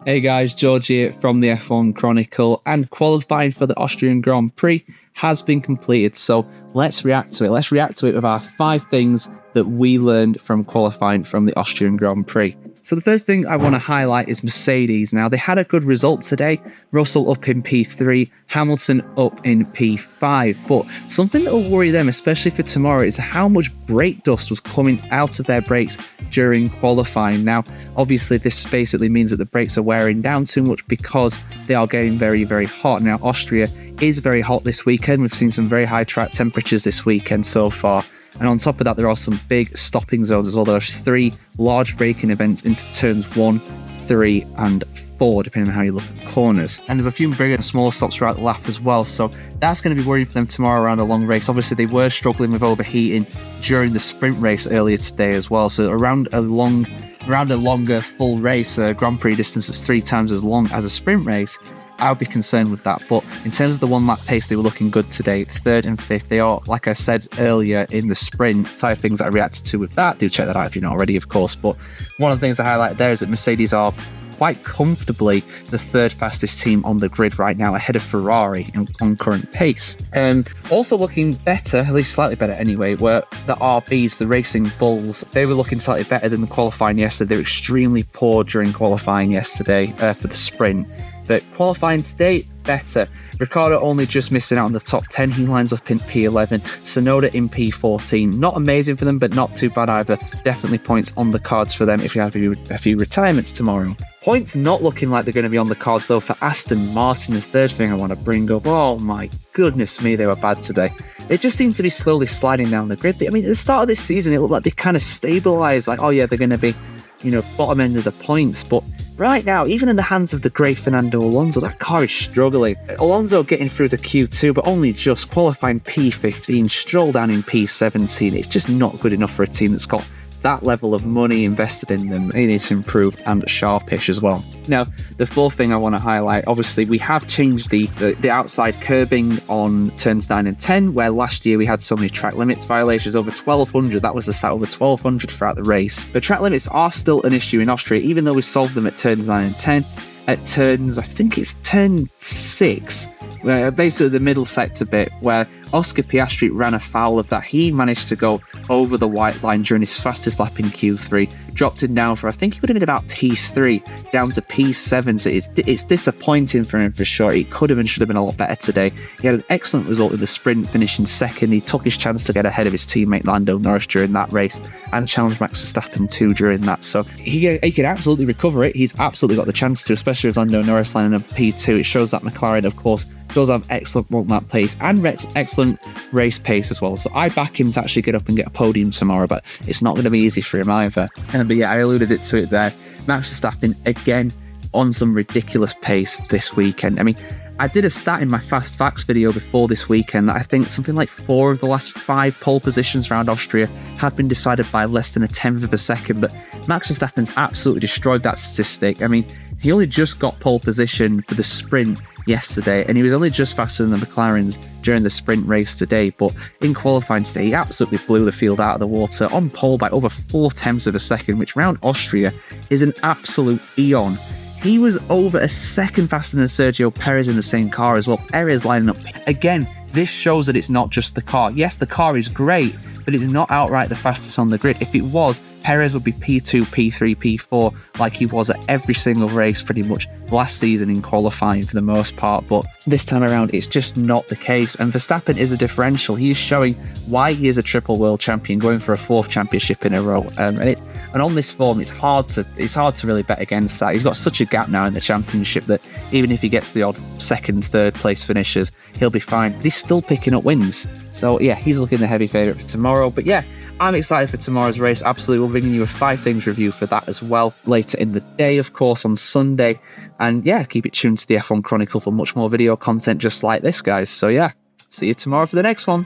Hey guys, George here from the F1 Chronicle, and qualifying for the Austrian Grand Prix has been completed, so let's react to it. Let's react to it with our 5 things that we learned from qualifying from the Austrian Grand Prix. So the first thing I want to highlight is Mercedes. Now, they had a good result today. Russell up in P3, Hamilton up in P5. But something that will worry them, especially for tomorrow, is how much brake dust was coming out of their brakes during qualifying. Now, obviously, this basically means that the brakes are wearing down too much because they are getting very, very hot. Now, Austria is very hot this weekend. We've seen some very high track temperatures this weekend so far. And on top of that, there are some big stopping zones as well. There's 3 large braking events into turns 1, 3 and 4, depending on how you look at the corners. And there's a few bigger and smaller stops throughout the lap as well. So that's going to be worrying for them tomorrow around a long race. Obviously, they were struggling with overheating during the sprint race earlier today as well. So around a longer full race, Grand Prix distance is 3 times as long as a sprint race, I would be concerned with that. But in terms of the 1 lap pace, they were looking good today. 3rd and 5th, they are, like I said earlier in the sprint, type things that I reacted to with that. Do check that out if you're not already, of course. But one of the things I highlighted there is that Mercedes are quite comfortably the 3rd fastest team on the grid right now, ahead of Ferrari on current pace. Also looking better, at least slightly better anyway, were the RBs, the Racing Bulls. They were looking slightly better than the qualifying yesterday. They were extremely poor during qualifying yesterday for the sprint. But qualifying today, better. Ricciardo only just missing out on the top 10. He lines up in P11. Tsunoda in P14. Not amazing for them, but not too bad either. Definitely points on the cards for them if you have a few retirements tomorrow. Points not looking like they're going to be on the cards, though, for Aston Martin. The 3rd thing I want to bring up. Oh, my goodness me, they were bad today. They just seem to be slowly sliding down the grid. I mean, at the start of this season, it looked like they kind of stabilised. Like, oh, yeah, they're going to be, bottom end of the points. But right now, even in the hands of the great Fernando Alonso, that car is struggling. Alonso getting through to Q2, but only just qualifying P15, Stroll down in P17. It's just not good enough for a team that's got that level of money invested in them. They need to improve, and sharpish as well. Now, the 4th thing I want to highlight, obviously, we have changed the outside curbing on turns 9 and 10, where last year we had so many track limits violations, over 1,200. That was the stat, over 1,200 throughout the race. But track limits are still an issue in Austria, even though we solved them at turns 9 and 10. At turns, I think it's turn 6, basically the middle sector bit, where Oscar Piastri ran afoul of that. He managed to go over the white line during his fastest lap in Q3, dropped him down for, I think he would have been about P3, down to P7. So it's disappointing for him for sure. He could have and should have been a lot better today. He had an excellent result in the sprint, finishing 2nd. He took his chance to get ahead of his teammate Lando Norris during that race, and challenged Max Verstappen too during that. So he can absolutely recover it. He's absolutely got the chance to, especially with Lando Norris lining up P2. It shows that McLaren, of course, does have excellent one-lap pace and excellent race pace as well. So I back him to actually get up and get a podium tomorrow, but it's not going to be easy for him either. But yeah, I alluded to it there. Max Verstappen, again, on some ridiculous pace this weekend. I mean, I did a stat in my Fast Facts video before this weekend that I think something like 4 of the last 5 pole positions around Austria have been decided by less than a 10th of a second, but Max Verstappen's absolutely destroyed that statistic. I mean, he only just got pole position for the sprint yesterday, and he was only just faster than the McLarens during the sprint race today, but in qualifying today, he absolutely blew the field out of the water on pole by over 0.4 of a second, which round Austria is an absolute eon. He was over a second faster than Sergio Perez in the same car as well. Perez lining up. Again, this shows that it's not just the car. Yes, the car is great, but it's not outright the fastest on the grid. If it was, Perez would be P2, P3, P4, like he was at every single race pretty much last season in qualifying for the most part. But this time around, it's just not the case. And Verstappen is a differential. He is showing why he is a triple world champion, going for a 4th championship in a row. And on this form, it's hard to really bet against that. He's got such a gap now in the championship that even if he gets the odd 2nd, 3rd place finishes, he'll be fine. He's still picking up wins. So yeah, he's looking the heavy favourite for tomorrow. But yeah, I'm excited for tomorrow's race. Absolutely, we'll bring you a 5 things review for that as well later in the day, of course, on Sunday. And yeah, keep it tuned to the F1 Chronicle for much more video content just like this, guys. So yeah, see you tomorrow for the next one.